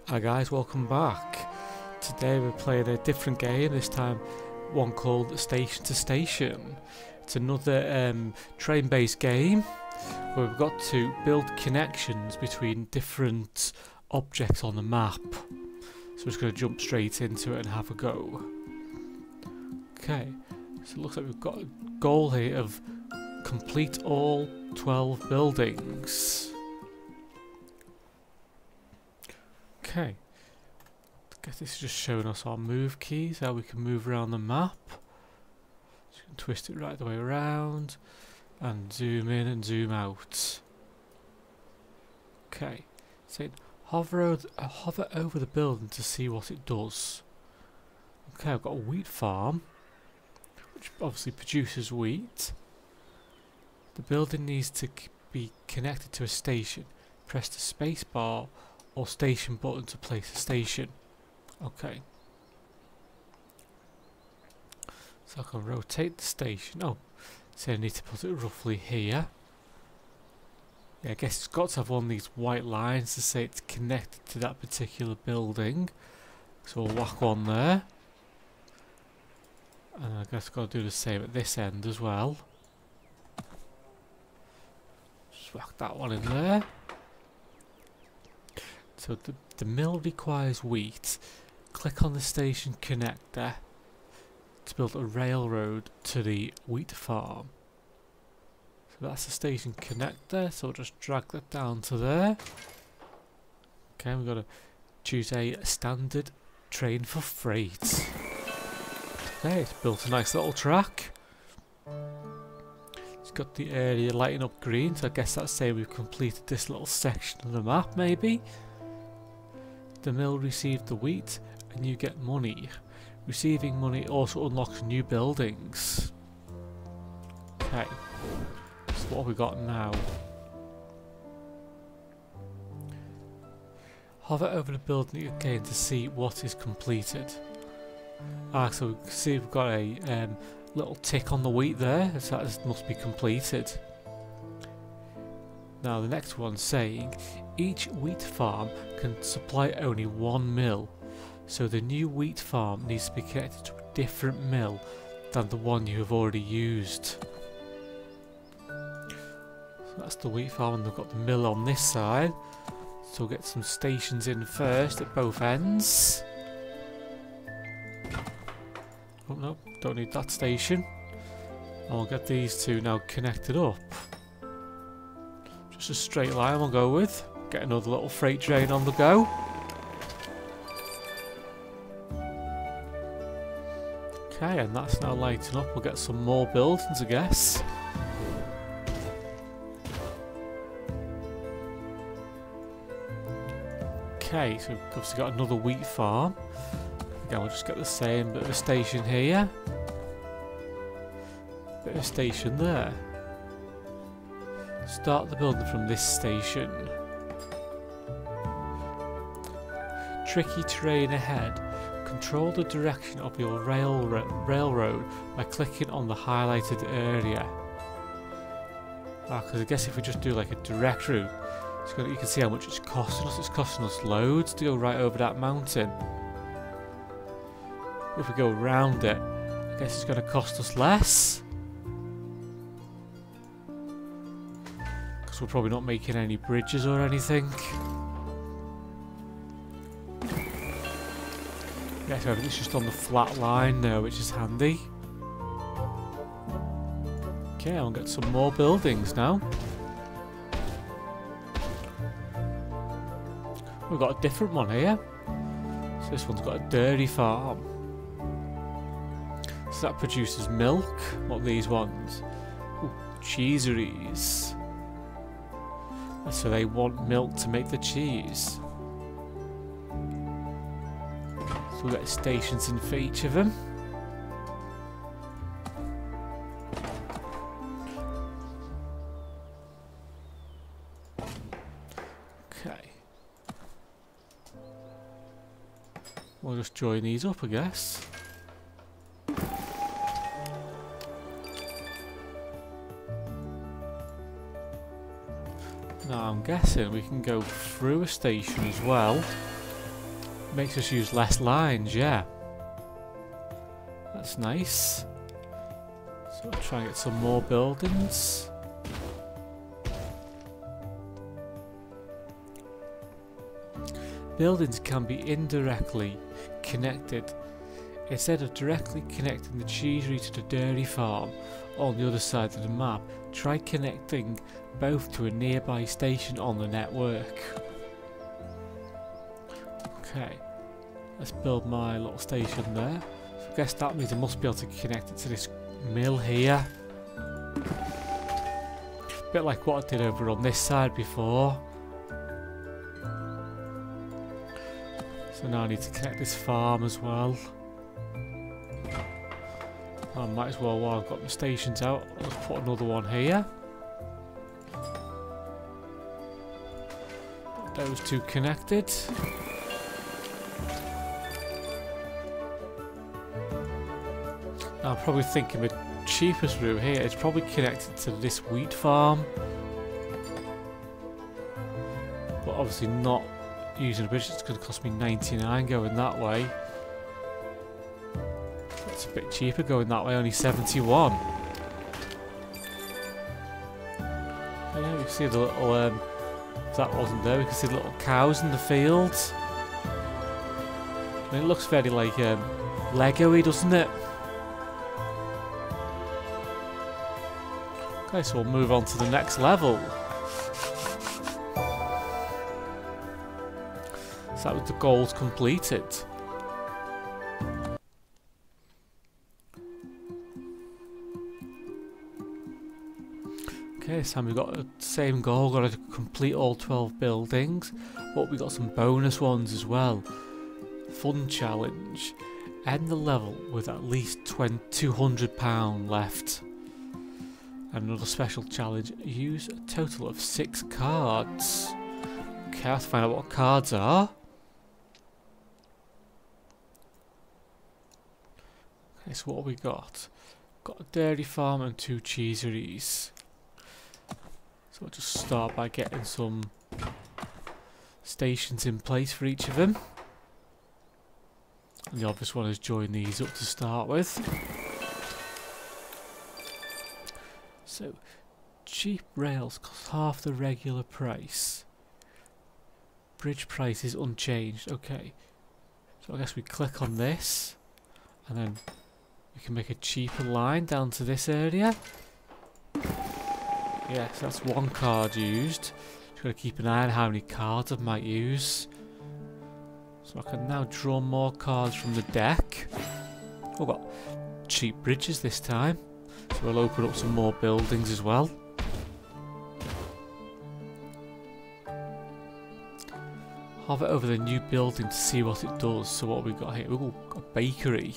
Hi guys, welcome back. Today we're playing a different game, this time one called Station to Station. It's another train-based game where we've got to build connections between different objects on the map. So we're just going to jump straight into it and have a go. Okay, so it looks like we've got a goal here of complete all 12 buildings. Okay, I guess this is just showing us our move keys, how we can move around the map. So you can twist it right the way around and zoom in and zoom out. Okay, so hover over the building to see what it does. Okay, I've got a wheat farm, which obviously produces wheat. The building needs to be connected to a station. Press the space bar or station button to place a station. Okay. So I can rotate the station. Oh, so I need to put it roughly here. Yeah, I guess it's got to have one of these white lines to say it's connected to that particular building. So we'll whack one there. And I guess I've got to do the same at this end as well. Just whack that one in there. So the mill requires wheat. Click on the station connector to build a railroad to the wheat farm. So that's the station connector, so we'll just drag that down to there. Okay, we've got to choose a standard train for freight. Okay, it's built a nice little track. It's got the area lighting up green, so I guess that's saying we've completed this little section of the map, maybe. The mill received the wheat and you get money. Receiving money also unlocks new buildings. Okay, so what have we got now? Hover over the building again to see what is completed. So we can see we've got a little tick on the wheat there, so that must be completed. Now the next one's saying each wheat farm can supply only one mill, so the new wheat farm needs to be connected to a different mill than the one you have already used. So that's the wheat farm, and they've got the mill on this side, so we'll get some stations in first at both ends. Oh no, don't need that station. And we'll get these two now connected up. Just a straight line we'll go with. Get another little freight train on the go. Okay, and that's now lighting up. We'll get some more buildings, I guess. Okay, so we've obviously got another wheat farm. Again, we'll just get the same bit of a station here. Bit of a station there. Start the building from this station. Tricky terrain ahead. Control the direction of your railroad by clicking on the highlighted area. Because I guess if we just do like a direct route, you can see how much it's costing us. It's costing us loads to go right over that mountain. If we go around it, I guess it's going to cost us less. Because we're probably not making any bridges or anything. Yeah, so everything's just on the flat line now, which is handy. Okay, I'll get some more buildings now. We've got a different one here. So this one's got a dairy farm. So that produces milk. What are these ones? Ooh, cheeseries. So they want milk to make the cheese. So we'll get stations in for each of them. Okay. We'll just join these up, I guess. Now I'm guessing we can go through a station as well. makes us use less lines, yeah. That's nice. So we'll try and get some more buildings. Buildings can be indirectly connected. Instead of directly connecting the cheesery to the dairy farm on the other side of the map, try connecting both to a nearby station on the network. Okay, let's build my little station there. So I guess that means I must be able to connect it to this mill here. Bit like what I did over on this side before. So now I need to connect this farm as well. I might as well, while I've got my stations out, I'll just put another one here. Those two connected. Now I'm probably thinking the cheapest route here is probably connected to this wheat farm. But obviously not using a bridge, it's going to cost me 99 going that way. It's a bit cheaper going that way, only 71. Oh yeah, you can see the little, if that wasn't there, we can see the little cows in the fields. And it looks very like Lego-y, doesn't it? Okay, so we'll move on to the next level. So that was the goals completed. Okay, this time we've got the same goal, got to complete all 12 buildings, but we got some bonus ones as well. Fun challenge. End the level with at least £200 left. And another special challenge, use a total of 6 cards. Okay, I have to find out what cards are. Okay, so what have we got? Got a dairy farm and 2 cheeseries. So we'll just start by getting some stations in place for each of them. And the obvious one is join these up to start with. So, cheap rails cost half the regular price. Bridge price is unchanged. Okay. So I guess we click on this. And then we can make a cheaper line down to this area. Yes, that's 1 card used. Just got to keep an eye on how many cards I might use. So I can now draw more cards from the deck. Oh, I've got cheap bridges this time. So we'll open up some more buildings as well. Hover over the new building to see what it does. So what have we got here? We've got a bakery.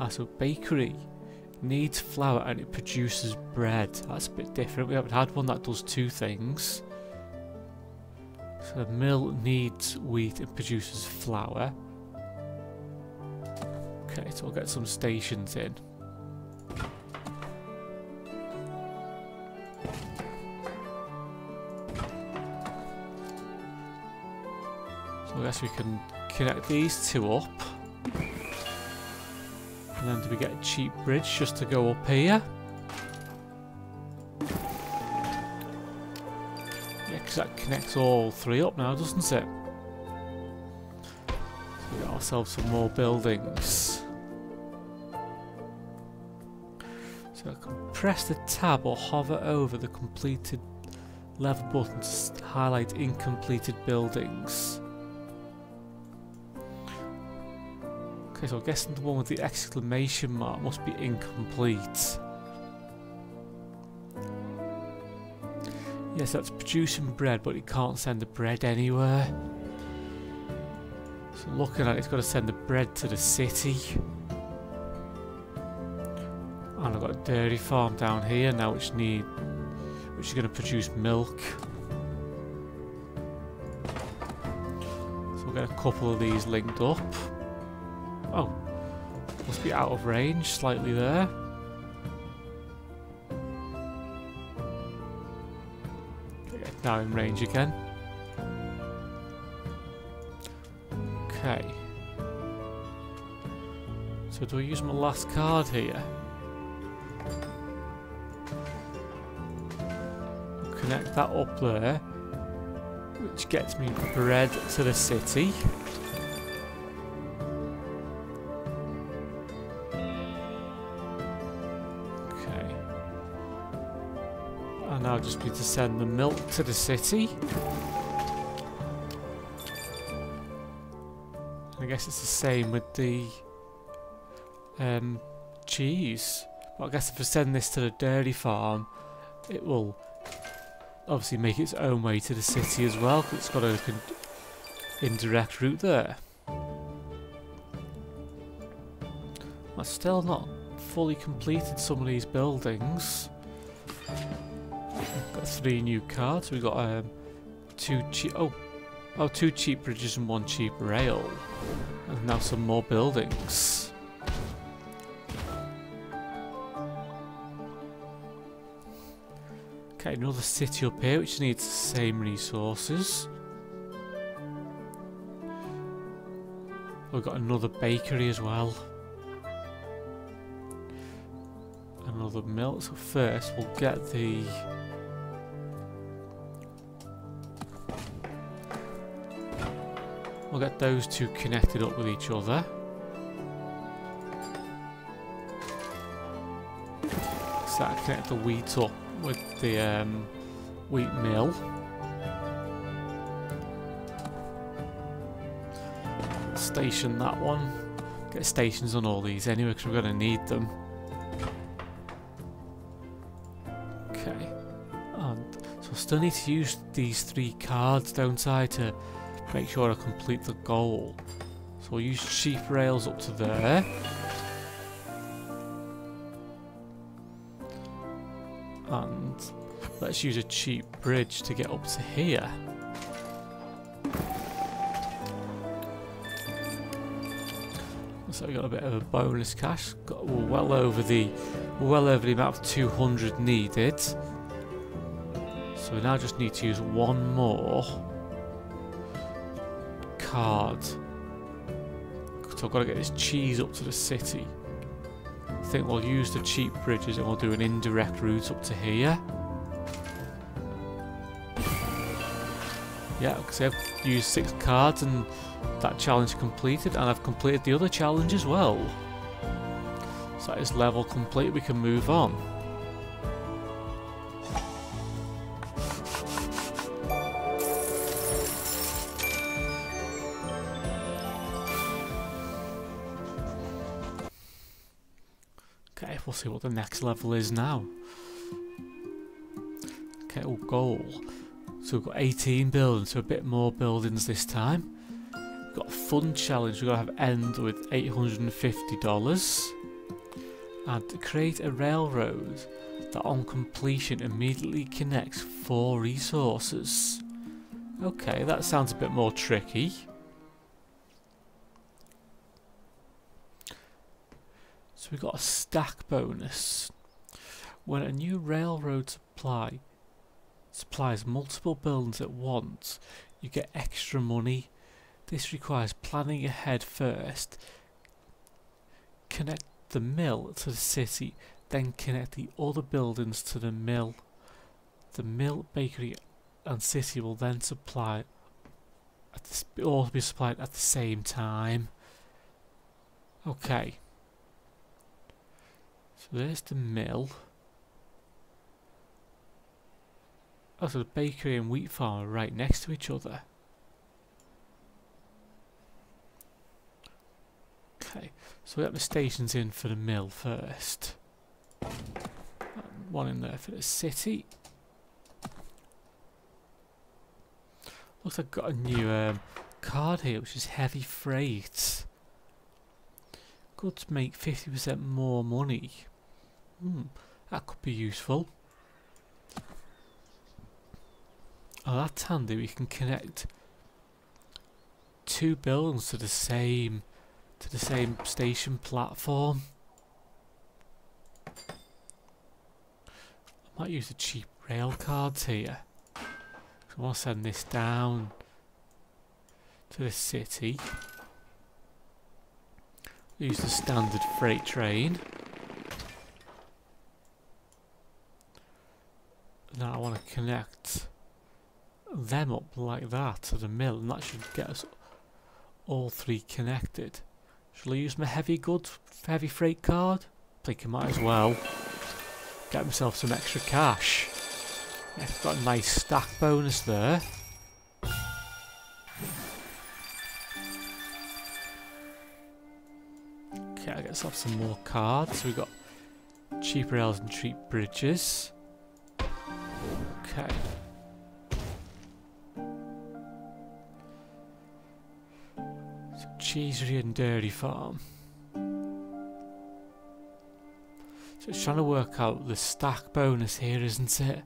So bakery needs flour and it produces bread. That's a bit different. We haven't had one that does 2 things. So the mill needs wheat and produces flour. Okay, so we'll get some stations in. So I guess we can connect these 2 up. And then do we get a cheap bridge just to go up here? Yeah, because that connects all 3 up now, doesn't it? So we got ourselves some more buildings. So I can press the tab or hover over the completed level button to highlight incompleted buildings. Okay, so I'm guessing the one with the exclamation mark must be incomplete. Yes, that's producing bread, but it can't send the bread anywhere. So looking at it, it's got to send the bread to the city. And I've got a dairy farm down here now, which is going to produce milk. So we'll get a couple of these linked up. Oh, must be out of range slightly there. Okay, now in range again. Okay. So do I use my last card here? Connect that up there, which gets me bread to the city. Okay. I now just need to send the milk to the city. I guess it's the same with the cheese. But I guess if I send this to the dairy farm, it will obviously make its own way to the city as well, because it's got an indirect route there. I've still not fully completed some of these buildings. Got 3 new cards. We've got 2 cheap. Oh, 2 cheap bridges and 1 cheap rail. And now some more buildings. Okay, another city up here which needs the same resources. We've got another bakery as well. Another mill. So first we'll get the... We'll get those 2 connected up with each other. So that connect the wheat up with the wheat mill. Station that one. Get stations on all these anyway because we're going to need them. Okay. And so I still need to use these 3 cards, don't I, to make sure I complete the goal. So we'll use cheap rails up to there. And let's use a cheap bridge to get up to here. So we got a bit of a bonus cash. We're well over the amount of 200 needed. So we now just need to use 1 more card. So I've got to get this cheese up to the city. I think we'll use the cheap bridges and we'll do an indirect route up to here. Yeah, because I've used 6 cards and that challenge completed, and I've completed the other challenge as well. So that is level complete, we can move on. Okay, we'll see what the next level is now. Okay, oh, goal. So we've got 18 buildings, so a bit more buildings this time. We've got a fun challenge, we've got to have end with $850. And to create a railroad that on completion immediately connects 4 resources. Okay, that sounds a bit more tricky. So we've got a stack bonus. When a new railroad supplies multiple buildings at once, you get extra money. This requires planning ahead first. Connect the mill to the city, then connect the other buildings to the mill. The mill, bakery and city will then supply all be supplied at the same time. Okay. So there's the mill. Oh, so the bakery and wheat farm are right next to each other. Okay, so we have the stations in for the mill first. And 1 in there for the city. Looks like I've got a new card here, which is heavy freight. Good to make 50% more money. That could be useful. Oh, that's handy. We can connect 2 buildings to the same station platform. I might use the cheap rail cards here. So I want to send this down to the city. use the standard freight train. Now I want to connect them up like that to the mill, and that should get us all three connected. Shall I use my heavy freight card? I think I might as well. Get myself some extra cash. Yeah, got a nice stack bonus there. Okay, let's have some more cards. We've got cheap rails and cheap bridges. Okay. So cheesery and dairy farm. So it's trying to work out the stack bonus here, isn't it?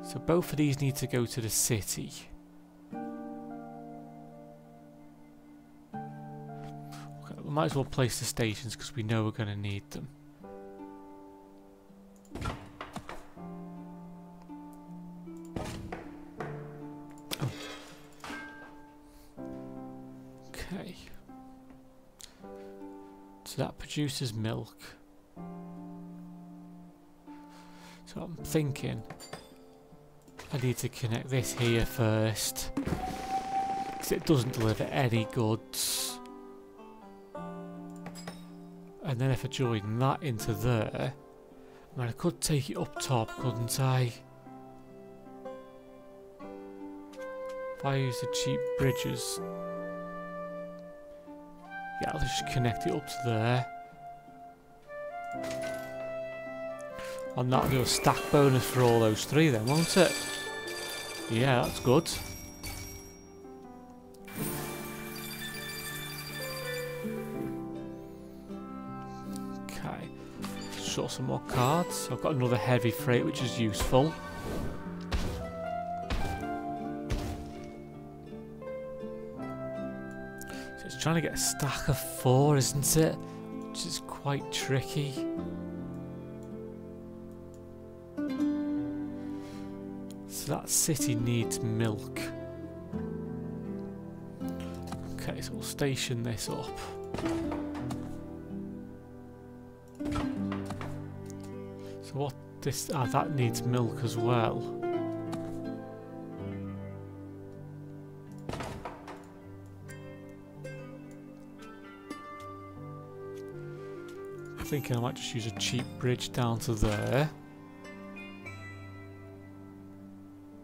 So both of these need to go to the city. Okay, we might as well place the stations because we know we're going to need them. Oh. Okay. So that produces milk. So I'm thinking I need to connect this here first, because it doesn't deliver any goods. And then if I join that into there, I mean, I could take it up top, couldn't I? If I use the cheap bridges, yeah, I'll just connect it up to there. And that'll do a stack bonus for all those three then, won't it? Yeah, that's good. Okay. Sort some more cards. I've got another heavy freight, which is useful. So it's trying to get a stack of 4, isn't it? Which is quite tricky. So that city needs milk. Okay, so we'll station this up. So what this... Ah, that needs milk as well. I'm thinking I might just use a cheap bridge down to there.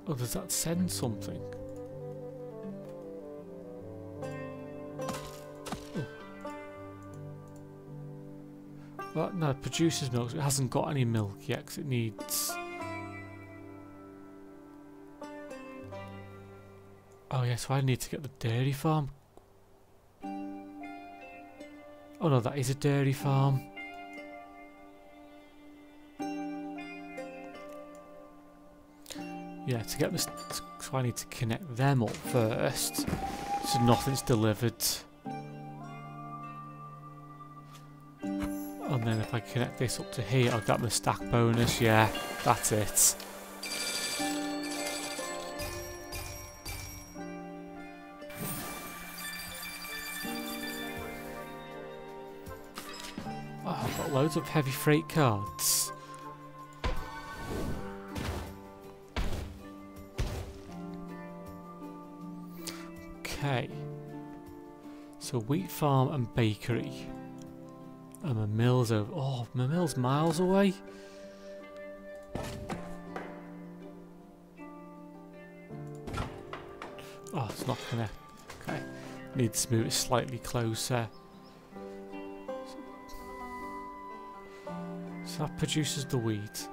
Oh, does that send something? Oh. Well, no, it produces milk, so it hasn't got any milk yet because it needs... Oh yeah, so I need to get the dairy farm. Oh no, that is a dairy farm. Yeah, to get this, so I need to connect them up first, so nothing's delivered. And then if I connect this up to here, I'll get my stack bonus. Yeah, that's it. Oh, I've got loads of heavy freight cards. Okay, so wheat farm and bakery, and my mill's over. Oh, my mill's miles away. Oh, it's not gonna. Okay, need to move it slightly closer. So that produces the wheat.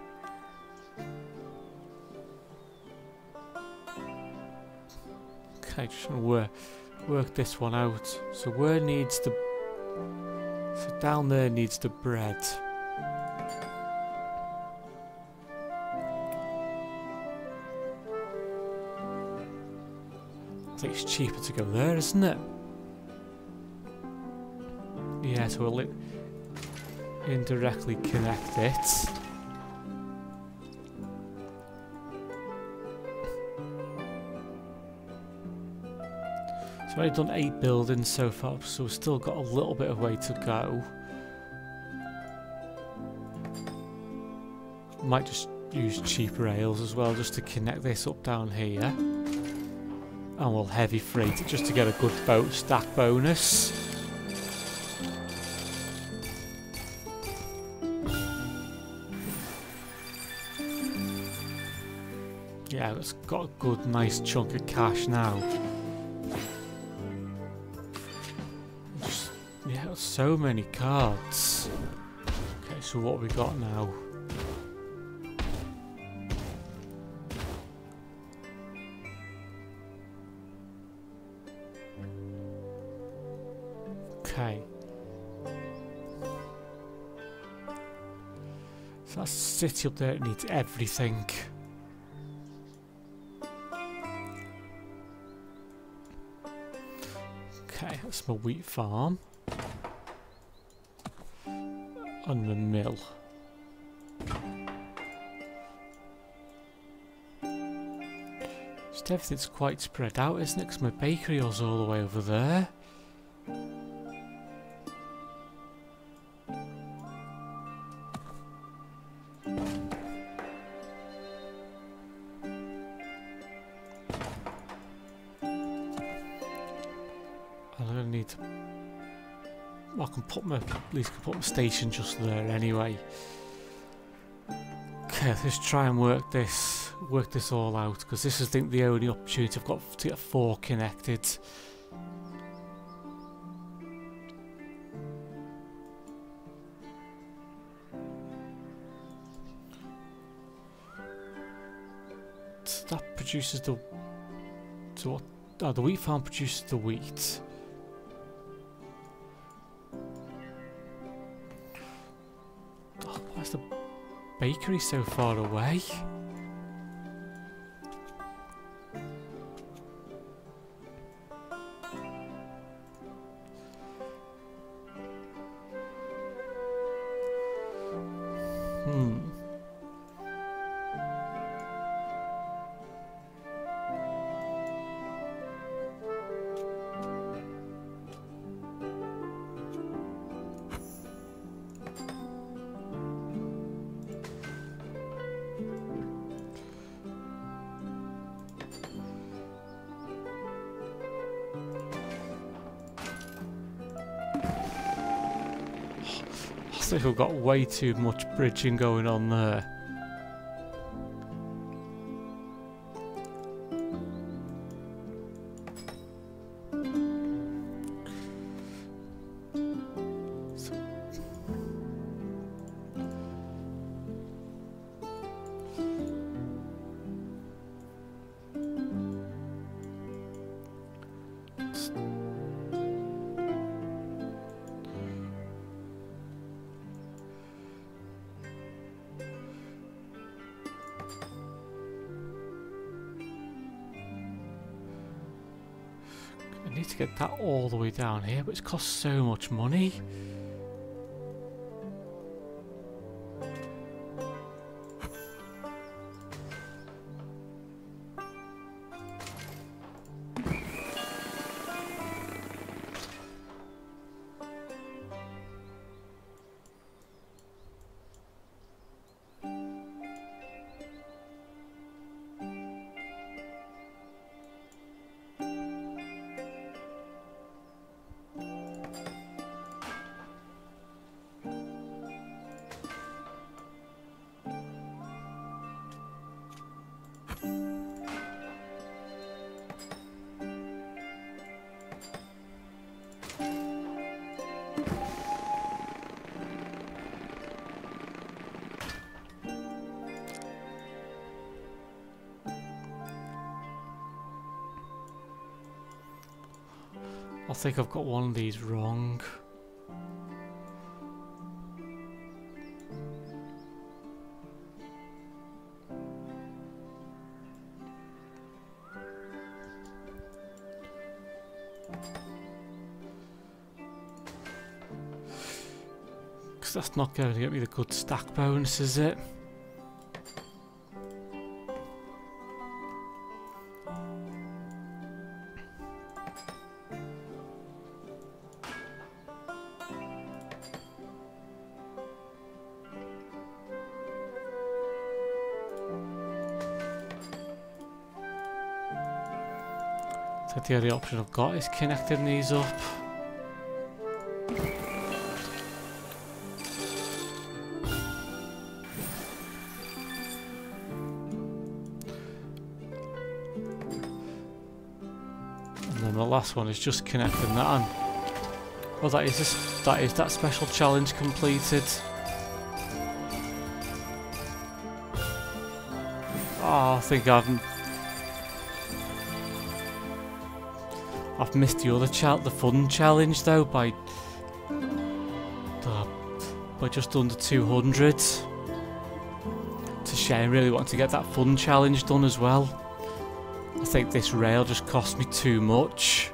Okay, just gonna work this one out. So where needs the... So down there needs the bread. I think it's cheaper to go there, isn't it? Yeah, so we'll indirectly connect it. So So I've done 8 buildings so far, so we've still got a little bit of way to go. Might just use cheap rails as well, just to connect this up down here. And we'll heavy freight it just to get a good boat stack bonus. Yeah, it's got a good, nice chunk of cash now. Just, yeah, so many cards. Okay, so what we got now? Okay. So that's a city up there, it needs everything. Okay, that's my wheat farm. And the mill. Just everything's quite spread out, isn't it? Because my bakery is all the way over there. I can put my, at least can put my station just there anyway. Okay, let's try and work this all out, because this is, I think, the only opportunity I've got to get 4 connected. So that produces the, so what? Oh, the wheat farm produces the wheat. Why is the bakery so far away? I think we've got way too much bridging going on there. I need to get that all the way down here, but it's cost so much money. I think I've got one of these wrong. Because that's not going to get me the good stack bonus, is it? So the only option I've got is connecting these up. And then the last one is just connecting that on. Oh, that is that special challenge completed. Oh, I think I've missed the other the fun challenge though by just under 200. It's a shame, really want to get that fun challenge done as well. I think this rail just cost me too much.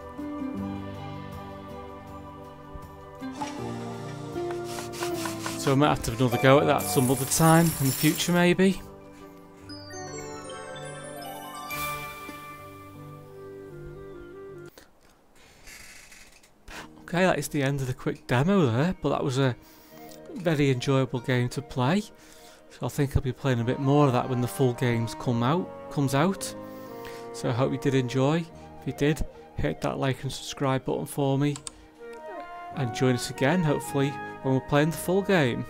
So I might have to have another go at that some other time in the future maybe. Okay, that is the end of the quick demo there, but that was a very enjoyable game to play. So I think I'll be playing a bit more of that when the full games comes out. So I hope you did enjoy. If you did, hit that like and subscribe button for me. And join us again, hopefully, when we're playing the full game.